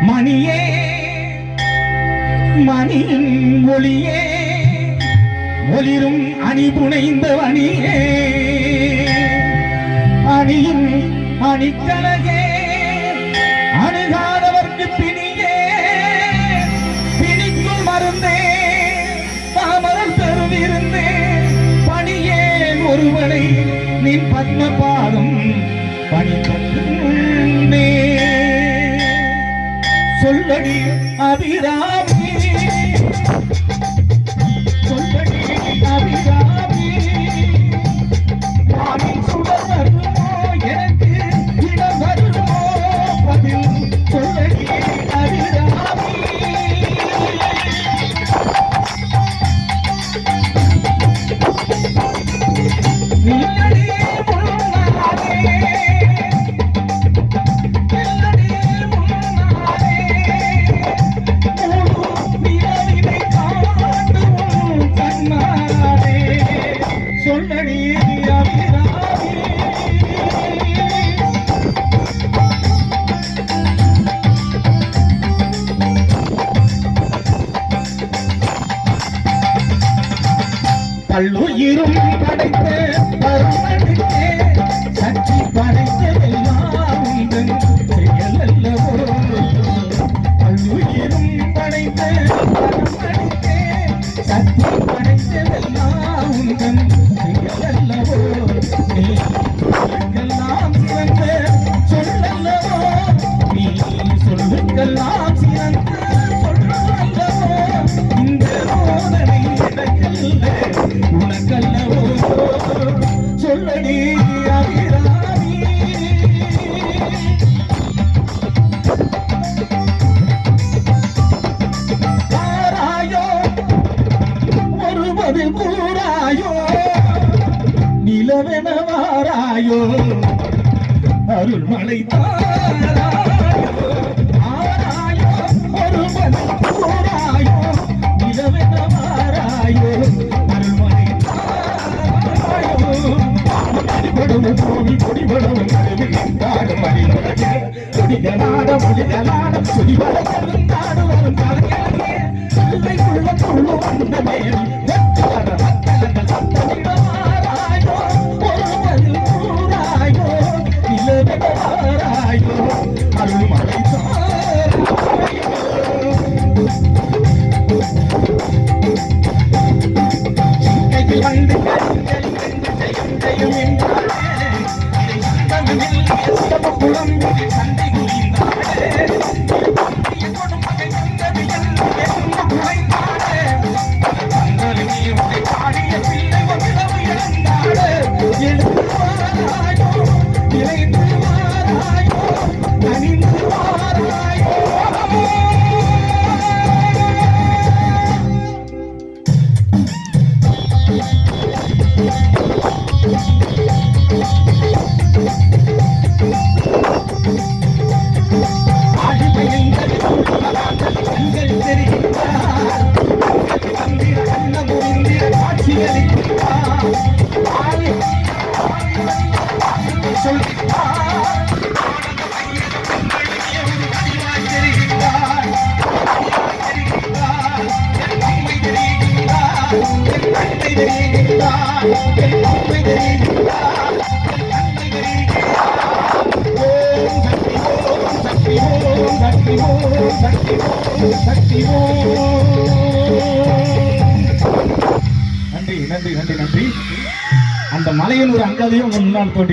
மணியே மணியின் ஒளியே ஒளிரும் அணி புனைந்த அணியே அணியின் அணிக்கலகே அணுகாதவர்க்கு பிணியே பிணிக்குள் மருந்தே தாமரம் பெருவிருந்தே பணியே ஒருவனை நின் பத்ம பாதம் பணி தந்தே சொல்லடி அபிராமி சொல்லடி அபிராமி வானின் சுடர் வருமோ எனக்கு இடம் வருமோ பதில் சொல்லடி அபிராமி நில்லடி முன்னாலே பல்லுயிரும் படைத்த பரமனுக்கே சக்தி படைத்ததெல்லாம் உந்தன் செயல் அல்லவோ பல்லுயிரும் படைத்த பரமனுக்கே சக்தி படைத்ததெல்லாம் உந்தன் செயல் அல்லவோ நீ சொல்லுக்கெல்லாம் சிறந்த சொல்லல்லவோ நீ சொல்லுக்கெல்லாம் சிறந்த சொல்லல்லவோ இந்த சோதனை எனக்கல்ல உனக்கல்லவோ சொல்லடி அபிராமி தாராயோ ஒரு பதில் கூறாயோ நிலவென வாராயோ அருள்மலை தாராயோ ஆராயோ ஒரு பதில் கூறாயோ நிலவென வாராயோ கோவி கொடிபடவும் நாடு மடிவழகே கொடிகளாட மொழிகளாட சுடிவழகும் நாடு வரும் கலைஞரே சொல்லைக்குள்ள துள்ளு வந்த மேல் வெற்றார மக்களங்கள் சத்தமிடமாராயோ ஒரு பதில் கூறாயோ நிலவெனவாராயோ அருள்மலை தாராயோ சிங்கையில் வந்து கருங்கல் ஜெயம் ஜெயம் என்றாரே குளம் சண்டை குளிர்ந்தாரே கொடுமகை வந்தது என்று குலைந்தாரே தங்களை உடை பாடிய பிள்ளை விளவு இழந்தாரே எழுந்து வாராயோ இணைந்து வாராயோ அணிந்து வாராயோ நன்றி நன்றி நன்றி நன்றி அந்த மலையின் ஒரு அங்கதையும் முன்னால் தோண்டி